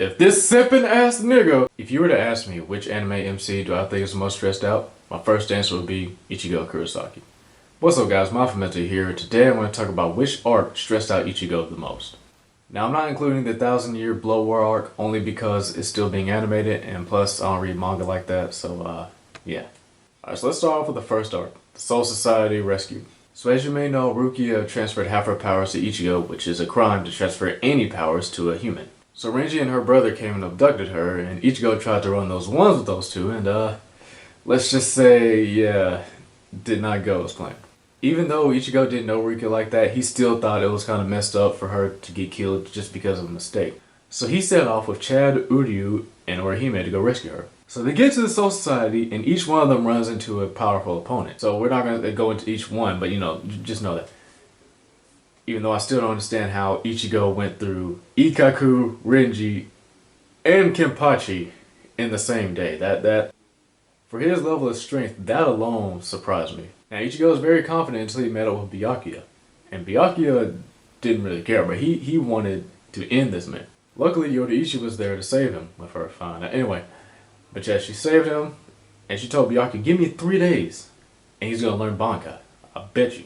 If this sippin' ass nigga. If you were to ask me which anime MC do I think is the most stressed out, my first answer would be Ichigo Kurosaki. What's up guys, Mafamento here. Today I'm going to talk about which arc stressed out Ichigo the most. Now I'm not including the 1,000-year Blood War arc only because it's still being animated and plus I don't read manga like that, so yeah. Alright, so let's start off with the first arc, the Soul Society Rescue. So as you may know, Rukia transferred half her powers to Ichigo, which is a crime to transfer any powers to a human. So Renji and her brother came and abducted her, and Ichigo tried to run those ones with those two, and let's just say, yeah, did not go as planned. Even though Ichigo didn't know Rukia like that, he still thought it was kind of messed up for her to get killed just because of a mistake. So he set off with Chad, Uryu, and Orihime to go rescue her. So they get to the Soul Society, and each one of them runs into a powerful opponent. So we're not going to go into each one, but you know, just know that. Even though I still don't understand how Ichigo went through Ikkaku, Renji, and Kenpachi in the same day. That for his level of strength, that alone surprised me. Now Ichigo was very confident until he met up with Byakuya. And Byakuya didn't really care, but he wanted to end this man. Luckily Yoruichi was there to save him with her fine. Anyway, but yeah, she saved him, and she told Byakuya, give me 3 days, and he's gonna learn Bankai. I bet you.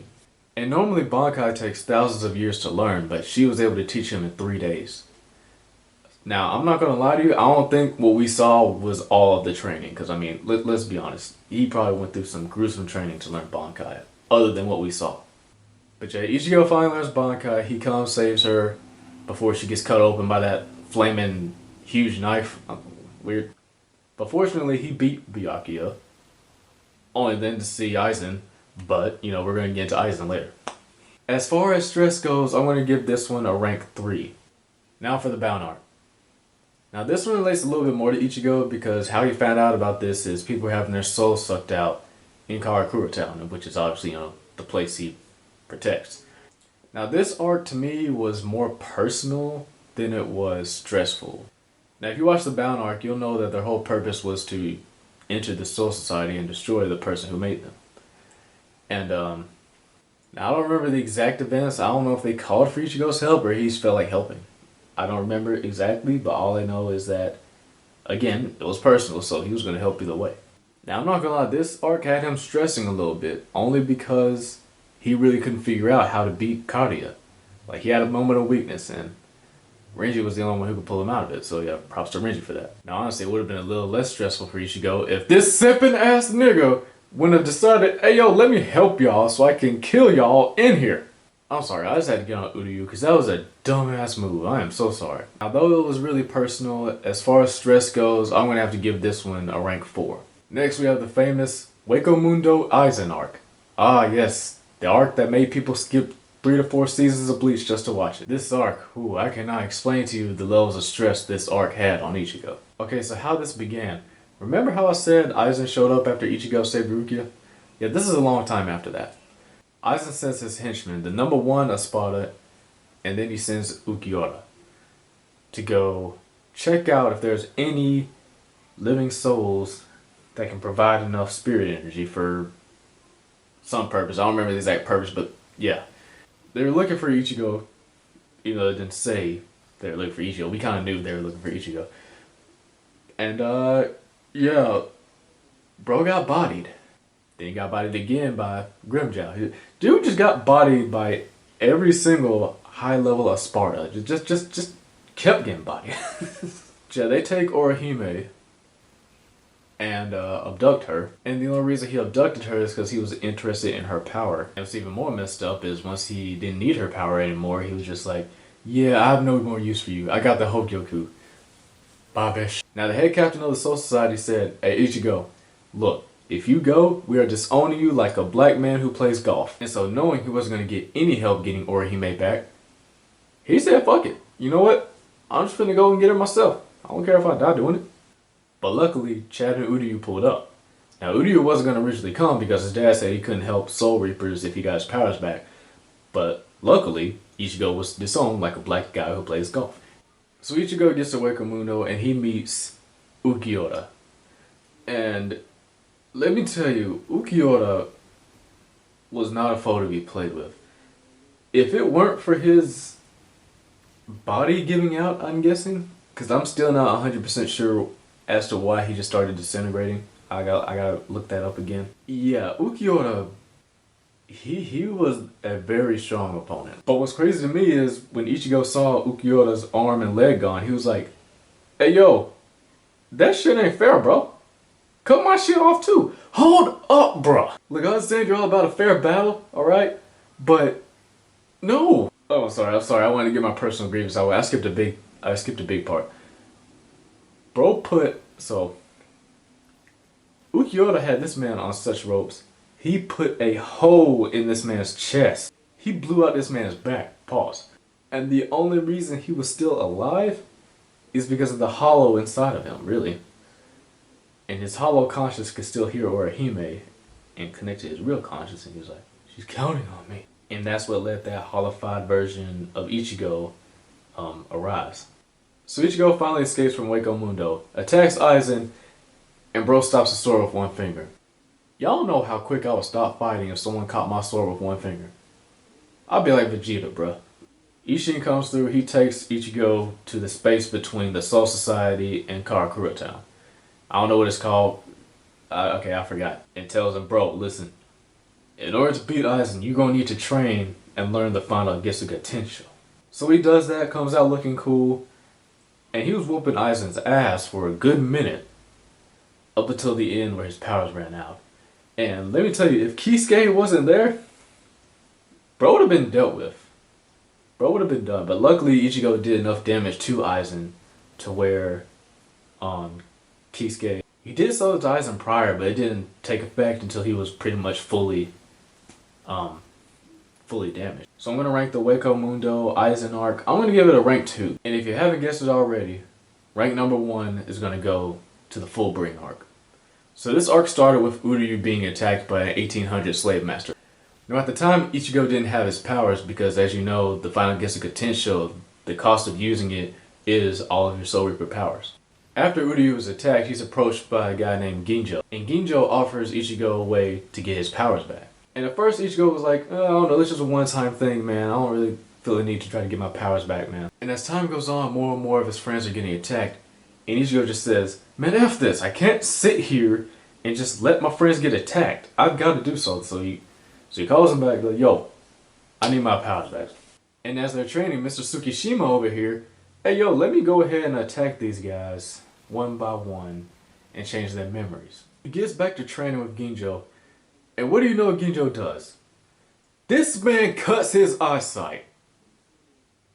And normally Bankai takes thousands of years to learn, but she was able to teach him in 3 days. Now, I'm not gonna lie to you, I don't think what we saw was all of the training, because I mean, let's be honest, he probably went through some gruesome training to learn Bankai, other than what we saw. But yeah, Ichigo finally learns Bankai, he comes, saves her, before she gets cut open by that flaming huge knife. Weird. But fortunately, he beat Byakuya, only then to see Aizen. But, you know, we're going to get into Aizen later. As far as stress goes, I'm going to give this one a rank 3. Now for the Bound arc. Now this one relates a little bit more to Ichigo because how he found out about this is people were having their souls sucked out in Karakura Town, which is obviously, you know, the place he protects. Now this arc to me was more personal than it was stressful. Now if you watch the Bound arc, you'll know that their whole purpose was to enter the Soul Society and destroy the person who made them. And, now I don't remember the exact events. I don't know if they called for Ichigo's help or he just felt like helping. I don't remember exactly, but all I know is that, again, it was personal, so he was going to help either way. Now, I'm not going to lie, this arc had him stressing a little bit, only because he really couldn't figure out how to beat Kaguya. Like, he had a moment of weakness, and Renji was the only one who could pull him out of it, so yeah, props to Renji for that. Now, honestly, it would have been a little less stressful for Ichigo if this sippin' ass nigga when I decided, hey yo, let me help y'all so I can kill y'all in here. I'm sorry, I just had to get on Uryu because that was a dumbass move. I am so sorry. Although it was really personal, as far as stress goes, I'm going to have to give this one a rank 4. Next we have the famous Wako Mundo Aizen arc. Ah yes, the arc that made people skip 3 to 4 seasons of Bleach just to watch it. This arc, ooh, I cannot explain to you the levels of stress this arc had on Ichigo. Okay, so how this began. Remember how I said Aizen showed up after Ichigo saved Rukia? Yeah, this is a long time after that. Aizen sends his henchman, the number 1 Espada, and then he sends Ukiura to go check out if there's any living souls that can provide enough spirit energy for some purpose. I don't remember the exact purpose, but yeah. They were looking for Ichigo, even though they didn't say they were looking for Ichigo. We kind of knew they were looking for Ichigo. And, yeah, bro got bodied. Then he got bodied again by Grimmjow. Dude just got bodied by every single high level of Sparta. Just kept getting bodied. Yeah, they take Orihime and abduct her. And the only reason he abducted her is because he was interested in her power. And what's even more messed up is once he didn't need her power anymore, he was just like, yeah, I have no more use for you. I got the Hogyoku. Babish. Now the head captain of the Soul Society said, hey Ichigo, look, if you go, we are disowning you like a black man who plays golf. And so knowing he wasn't going to get any help getting Orihime back, he said, fuck it. You know what? I'm just finna go and get her myself. I don't care if I die doing it. But luckily, Chad and Uryu pulled up. Now Uryu wasn't going to originally come because his dad said he couldn't help Soul Reapers if he got his powers back. But luckily, Ichigo was disowned like a black guy who plays golf. So Ichigo gets to Wako Mundo and he meets Ukiura. And let me tell you, Ukiura was not a foe to be played with. If it weren't for his body giving out, I'm guessing, Because I'm still not 100% sure as to why he just started disintegrating. I gotta look that up again. Yeah, Ukiyoda, he was a very strong opponent. But what's crazy to me is when Ichigo saw Ukiyoda's arm and leg gone, he was like, "Hey yo, that shit ain't fair, bro. Cut my shit off too. Hold up, bro. Look, I understand you're all about a fair battle, alright? But no." Oh, I'm sorry. I wanted to get my personal grievance out. I skipped a big part. Bro Ukiyoda had this man on such ropes. He put a hole in this man's chest. He blew out this man's back. Pause. And the only reason he was still alive is because of the hollow inside of him, really. And his hollow conscious could still hear Orihime and connect to his real conscious, and he was like, "She's counting on me." And that's what let that hollified version of Ichigo arise. So Ichigo finally escapes from Wako Mundo, attacks Aizen, and bro stops the sword with one finger. Y'all know how quick I would stop fighting if someone caught my sword with one finger. I'd be like Vegeta, bruh. Ishin comes through, he takes Ichigo to the space between the Soul Society and Karakura Town. I don't know what it's called. Okay, I forgot. And tells him, "Bro, listen. In order to beat Aizen, you're gonna need to train and learn the final Gesuga Tensho." So he does that, comes out looking cool, and he was whooping Aizen's ass for a good minute, up until the end where his powers ran out. And let me tell you, if Kisuke wasn't there, bro would have been dealt with. Bro would have been done. But luckily, Ichigo did enough damage to Aizen to where Kisuke, he did so to Aizen prior, but it didn't take effect until he was pretty much fully damaged. So I'm going to rank the Wako Mundo Aizen arc. I'm going to give it a rank 2. And if you haven't guessed it already, rank number 1 is going to go to the Full Bring arc. So this arc started with Uryu being attacked by an 1800 slave master. Now at the time, Ichigo didn't have his powers because, as you know, the final Gesuga Tensho, the cost of using it is all of your Soul Reaper powers. After Uryu was attacked, he's approached by a guy named Ginjo. And Ginjo offers Ichigo a way to get his powers back. And at first Ichigo was like, "Oh, I don't know, this is just a one-time thing, man. I don't really feel the need to try to get my powers back, man." And as time goes on, more and more of his friends are getting attacked. And Ichigo just says, "Man, F this. I can't sit here and just let my friends get attacked. I've got to do so." So he calls him back, like, "Yo, I need my powers back." And as they're training, Mr. Tsukishima over here, "Hey, yo, let me go ahead and attack these guys one by one and change their memories." He gets back to training with Ginjo, and what do you know Ginjo does? This man cuts his eyesight.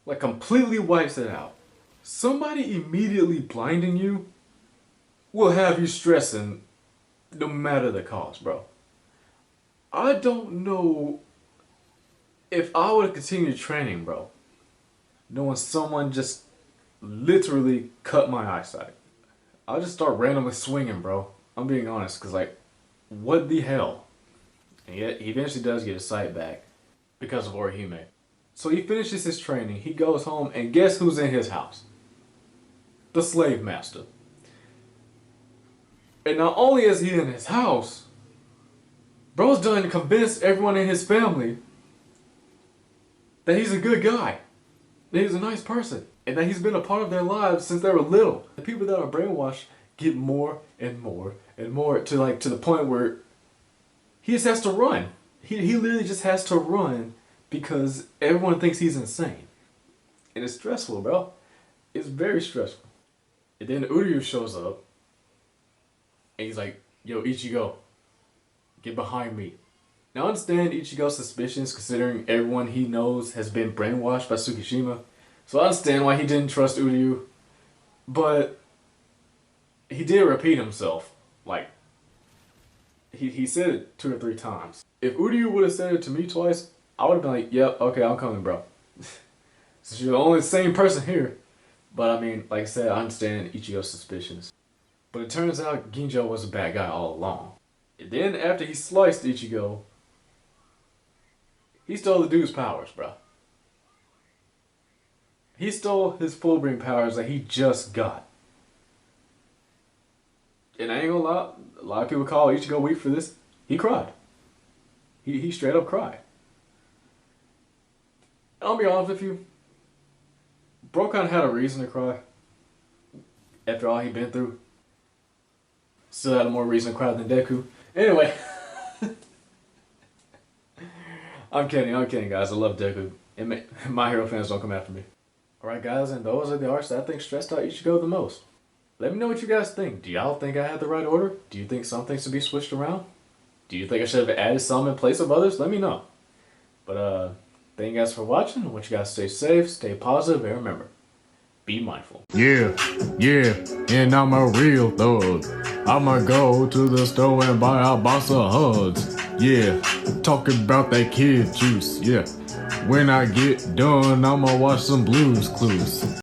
Like, completely wipes it out. Somebody immediately blinding you will have you stressing no matter the cost, bro. I don't know if I would continue training, bro, knowing someone just literally cut my eyesight. I'll just start randomly swinging, bro. I'm being honest, because, like, what the hell? And yet, he eventually does get his sight back because of Orihime. So he finishes his training, he goes home, and guess who's in his house? The slave master. And not only is he in his house, bro's done to convince everyone in his family that he's a good guy, that he's a nice person, and that he's been a part of their lives since they were little. The people that are brainwashed get more and more and more to the point where he just has to run. He literally just has to run because everyone thinks he's insane. And it's stressful, bro. It's very stressful. And then Uryu shows up and he's like, "Yo, Ichigo, get behind me." Now I understand Ichigo's suspicions considering everyone he knows has been brainwashed by Tsukishima. So I understand why he didn't trust Uryu. But he did repeat himself. Like, he said it 2 or 3 times. If Uryu would have said it to me twice, I would have been like, "Yep, okay, I'm coming, bro." So you're the only same person here. But I mean, like I said, I understand Ichigo's suspicions. But it turns out Ginjo was a bad guy all along. And then after he sliced Ichigo, he stole the dude's powers, bro. He stole his full bring powers that he just got. And I ain't gonna lie, a lot of people call Ichigo weak for this. He cried. He straight up cried. I'll be honest with you, bro kinda had a reason to cry. After all he been through. Still had a more reason to cry than Deku. Anyway. I'm kidding guys. I love Deku. My Hero fans don't come after me. Alright guys, and those are the arcs that I think stressed out Ichigo the most. Let me know what you guys think. Do y'all think I had the right order? Do you think some things should be switched around? Do you think I should have added some in place of others? Let me know. But thank you guys for watching. I want you guys to stay safe, stay positive, and remember, be mindful. Yeah, and I'm a real thug. I'ma go to the store and buy a box of hugs. Yeah, talking about that kid juice. Yeah, when I get done, I'ma watch some Blues Clues.